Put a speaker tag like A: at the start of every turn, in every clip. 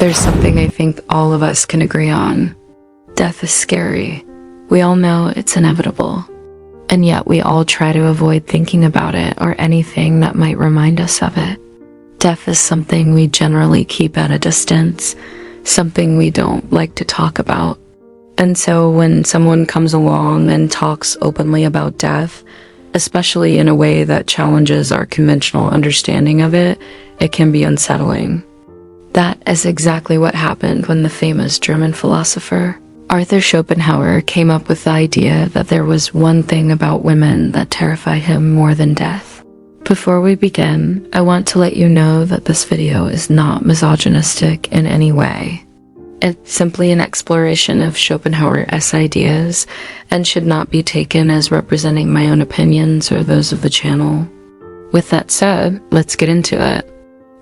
A: There's something I think all of us can agree on. Death is scary. We all know it's inevitable. And yet we all try to avoid thinking about it or anything that might remind us of it. Death is something we generally keep at a distance, something we don't like to talk about. And so when someone comes along and talks openly about death, especially in a way that challenges our conventional understanding of it, it can be unsettling. That is exactly what happened when the famous German philosopher Arthur Schopenhauer came up with the idea that there was one thing about women that terrified him more than death. Before we begin, I want to let you know that this video is not misogynistic in any way. It's simply an exploration of Schopenhauer's ideas and should not be taken as representing my own opinions or those of the channel. With that said, let's get into it.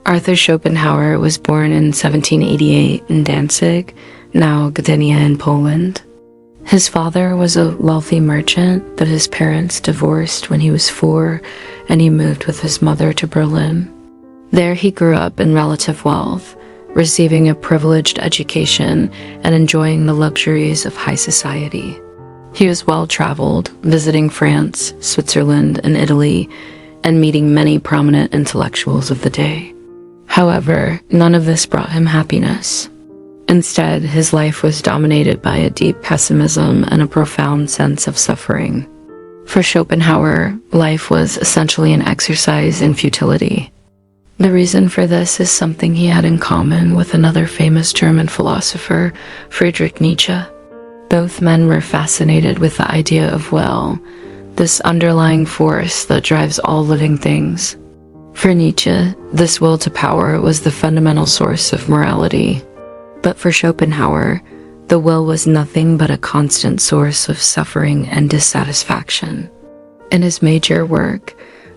A: Arthur Schopenhauer was born in 1788 in Danzig, now Gdynia in Poland. His father was a wealthy merchant, but his parents divorced when he was 4 and he moved with his mother to Berlin. There he grew up in relative wealth, receiving a privileged education and enjoying the luxuries of high society. He was well-traveled, visiting France, Switzerland, and Italy, and meeting many prominent intellectuals of the day. However, none of this brought him happiness. Instead, his life was dominated by a deep pessimism and a profound sense of suffering. For Schopenhauer, life was essentially an exercise in futility. The reason for this is something he had in common with another famous German philosopher, Friedrich Nietzsche. Both men were fascinated with the idea of will, this underlying force that drives all living things. For Nietzsche, this will to power was the fundamental source of morality. But for Schopenhauer, the will was nothing but a constant source of suffering and dissatisfaction. In his major work,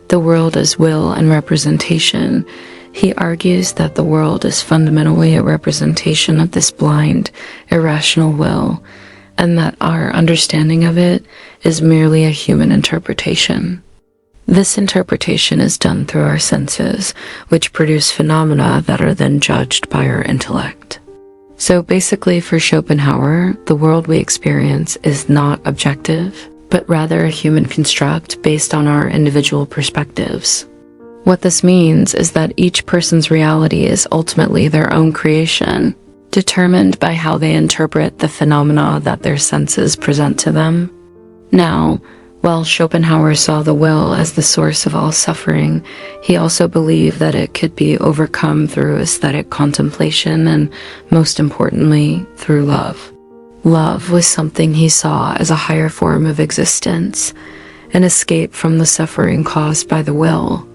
A: The World as Will and Representation, he argues that the world is fundamentally a representation of this blind, irrational will, and that our understanding of it is merely a human interpretation. This interpretation is done through our senses, which produce phenomena that are then judged by our intellect. So basically for Schopenhauer, the world we experience is not objective, but rather a human construct based on our individual perspectives. What this means is that each person's reality is ultimately their own creation, determined by how they interpret the phenomena that their senses present to them. Now, while Schopenhauer saw the will as the source of all suffering, he also believed that it could be overcome through aesthetic contemplation and, most importantly, through love. Love was something he saw as a higher form of existence, an escape from the suffering caused by the will.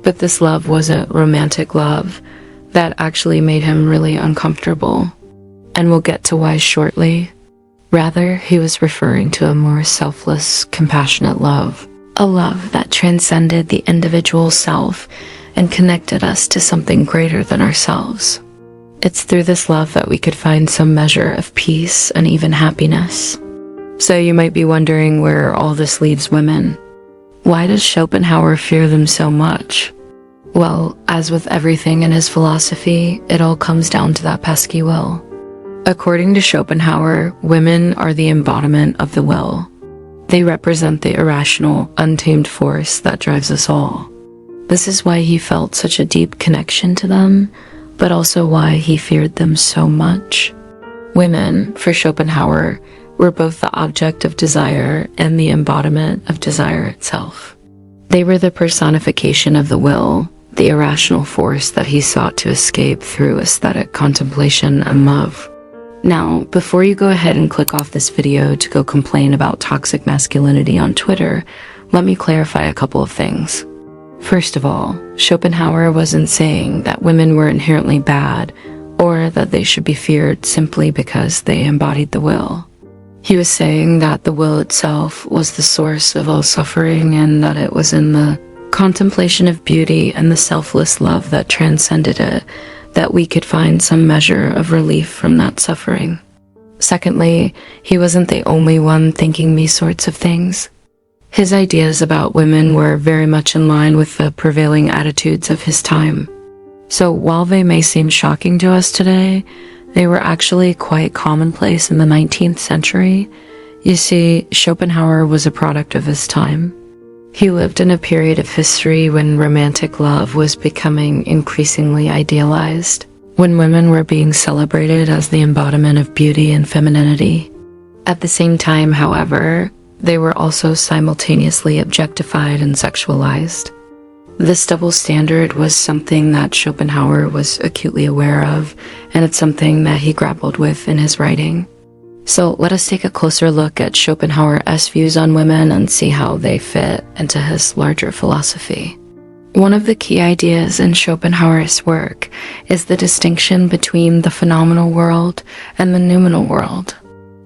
A: But this love wasn't romantic love. That actually made him really uncomfortable. And we'll get to why shortly. Rather, he was referring to a more selfless, compassionate love. A love that transcended the individual self and connected us to something greater than ourselves. It's through this love that we could find some measure of peace and even happiness. So you might be wondering where all this leaves women. Why does Schopenhauer fear them so much? Well, as with everything in his philosophy, it all comes down to that pesky will. According to Schopenhauer, women are the embodiment of the will. They represent the irrational, untamed force that drives us all. This is why he felt such a deep connection to them, but also why he feared them so much. Women, for Schopenhauer, were both the object of desire and the embodiment of desire itself. They were the personification of the will, the irrational force that he sought to escape through aesthetic contemplation and love. Now, before you go ahead and click off this video to go complain about toxic masculinity on Twitter, let me clarify a couple of things. First of all, Schopenhauer wasn't saying that women were inherently bad or that they should be feared simply because they embodied the will. He was saying that the will itself was the source of all suffering and that it was in the contemplation of beauty and the selfless love that transcended it that we could find some measure of relief from that suffering. Secondly, he wasn't the only one thinking these sorts of things. His ideas about women were very much in line with the prevailing attitudes of his time. So while they may seem shocking to us today, they were actually quite commonplace in the 19th century. You see, Schopenhauer was a product of his time. He lived in a period of history when romantic love was becoming increasingly idealized, when women were being celebrated as the embodiment of beauty and femininity. At the same time, however, they were also simultaneously objectified and sexualized. This double standard was something that Schopenhauer was acutely aware of, and it's something that he grappled with in his writing. So let us take a closer look at Schopenhauer's views on women and see how they fit into his larger philosophy. One of the key ideas in Schopenhauer's work is the distinction between the phenomenal world and the noumenal world.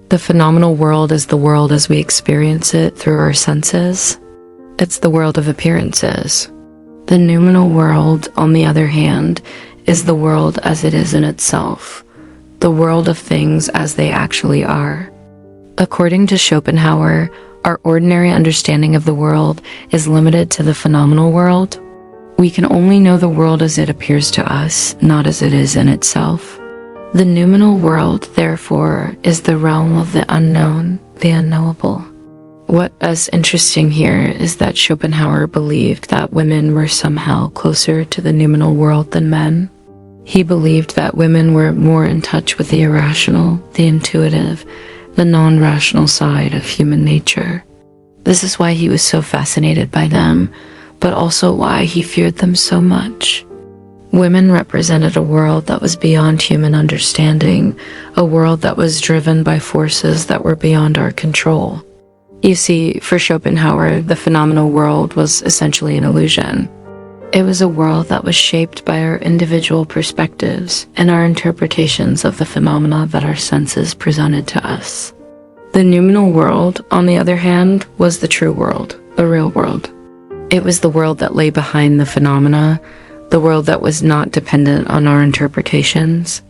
A: The phenomenal world is the world as we experience it through our senses. It's the world of appearances. The noumenal world, on the other hand, is the world as it is in itself, the world of things as they actually are. According to Schopenhauer, our ordinary understanding of the world is limited to the phenomenal world. We can only know the world as it appears to us, not as it is in itself. The noumenal world, therefore, is the realm of the unknown, the unknowable. What is interesting here is that Schopenhauer believed that women were somehow closer to the noumenal world than men. He believed that women were more in touch with the irrational, the intuitive, the non-rational side of human nature. This is why he was so fascinated by them, but also why he feared them so much. Women represented a world that was beyond human understanding, a world that was driven by forces that were beyond our control. You see, for Schopenhauer, the phenomenal world was essentially an illusion. It was a world that was shaped by our individual perspectives and our interpretations of the phenomena that our senses presented to us. The noumenal world, on the other hand, was the true world, the real world. It was the world that lay behind the phenomena, the world that was not dependent on our interpretations.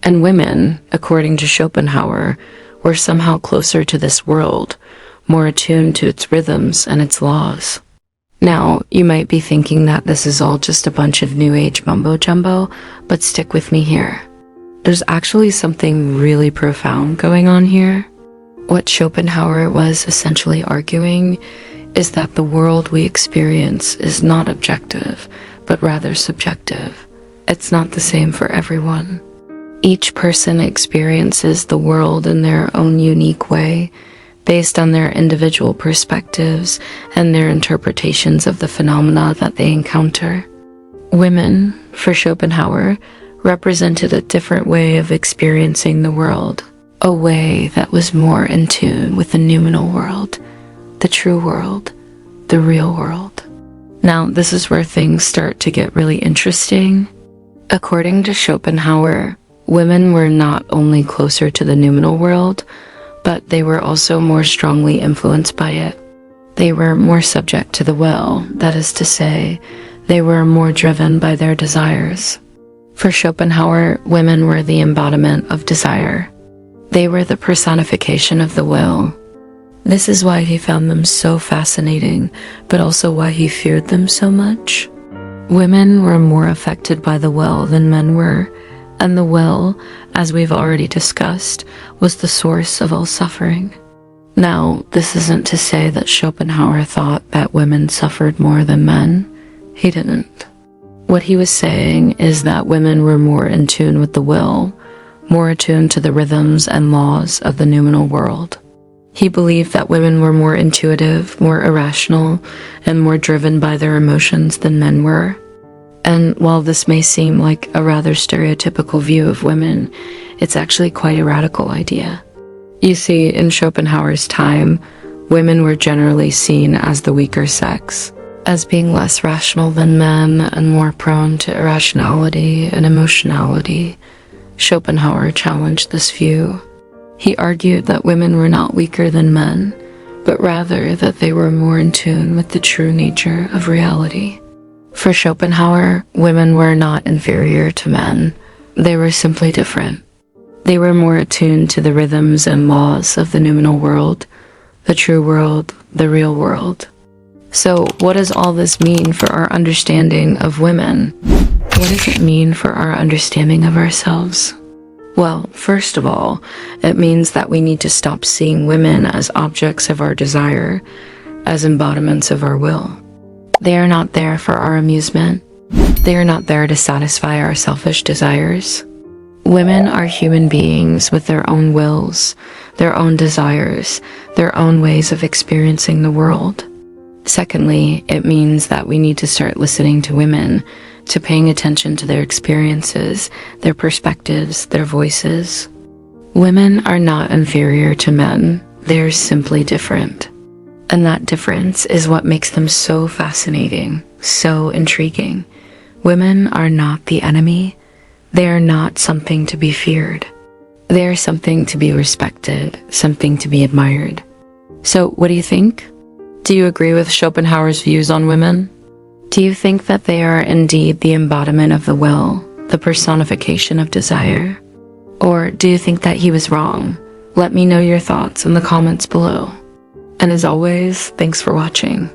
A: And women, according to Schopenhauer, were somehow closer to this world, more attuned to its rhythms and its laws. Now, you might be thinking that this is all just a bunch of New Age mumbo-jumbo, but stick with me here. There's actually something really profound going on here. What Schopenhauer was essentially arguing is that the world we experience is not objective, but rather subjective. It's not the same for everyone. Each person experiences the world in their own unique way, based on their individual perspectives and their interpretations of the phenomena that they encounter. Women, for Schopenhauer, represented a different way of experiencing the world, a way that was more in tune with the noumenal world, the true world, the real world. Now, this is where things start to get really interesting. According to Schopenhauer, women were not only closer to the noumenal world, but they were also more strongly influenced by it. They were more subject to the will, that is to say, they were more driven by their desires. For Schopenhauer, women were the embodiment of desire. They were the personification of the will. This is why he found them so fascinating, but also why he feared them so much. Women were more affected by the will than men were, and the will, as we've already discussed, was the source of all suffering. Now, this isn't to say that Schopenhauer thought that women suffered more than men. He didn't. What he was saying is that women were more in tune with the will, more attuned to the rhythms and laws of the noumenal world. He believed that women were more intuitive, more irrational, and more driven by their emotions than men were. And while this may seem like a rather stereotypical view of women, it's actually quite a radical idea. You see, in Schopenhauer's time, women were generally seen as the weaker sex, as being less rational than men and more prone to irrationality and emotionality. Schopenhauer challenged this view. He argued that women were not weaker than men, but rather that they were more in tune with the true nature of reality. For Schopenhauer, women were not inferior to men. They were simply different. They were more attuned to the rhythms and laws of the noumenal world, the true world, the real world. So what does all this mean for our understanding of women? what does it mean for our understanding of ourselves? Well, first of all, it means that we need to stop seeing women as objects of our desire, as embodiments of our will. They are not there for our amusement. They are not there to satisfy our selfish desires. Women are human beings with their own wills, their own desires, their own ways of experiencing the world. Secondly, it means that we need to start listening to women, to paying attention to their experiences, their perspectives, their voices. Women are not inferior to men. They're simply different. And that difference is what makes them so fascinating, so intriguing. Women are not the enemy. They are not something to be feared. They are something to be respected, something to be admired. So, what do you think? Do you agree with Schopenhauer's views on women? Do you think that they are indeed the embodiment of the will, the personification of desire? Or do you think that he was wrong? Let me know your thoughts in the comments below. And as always, thanks for watching.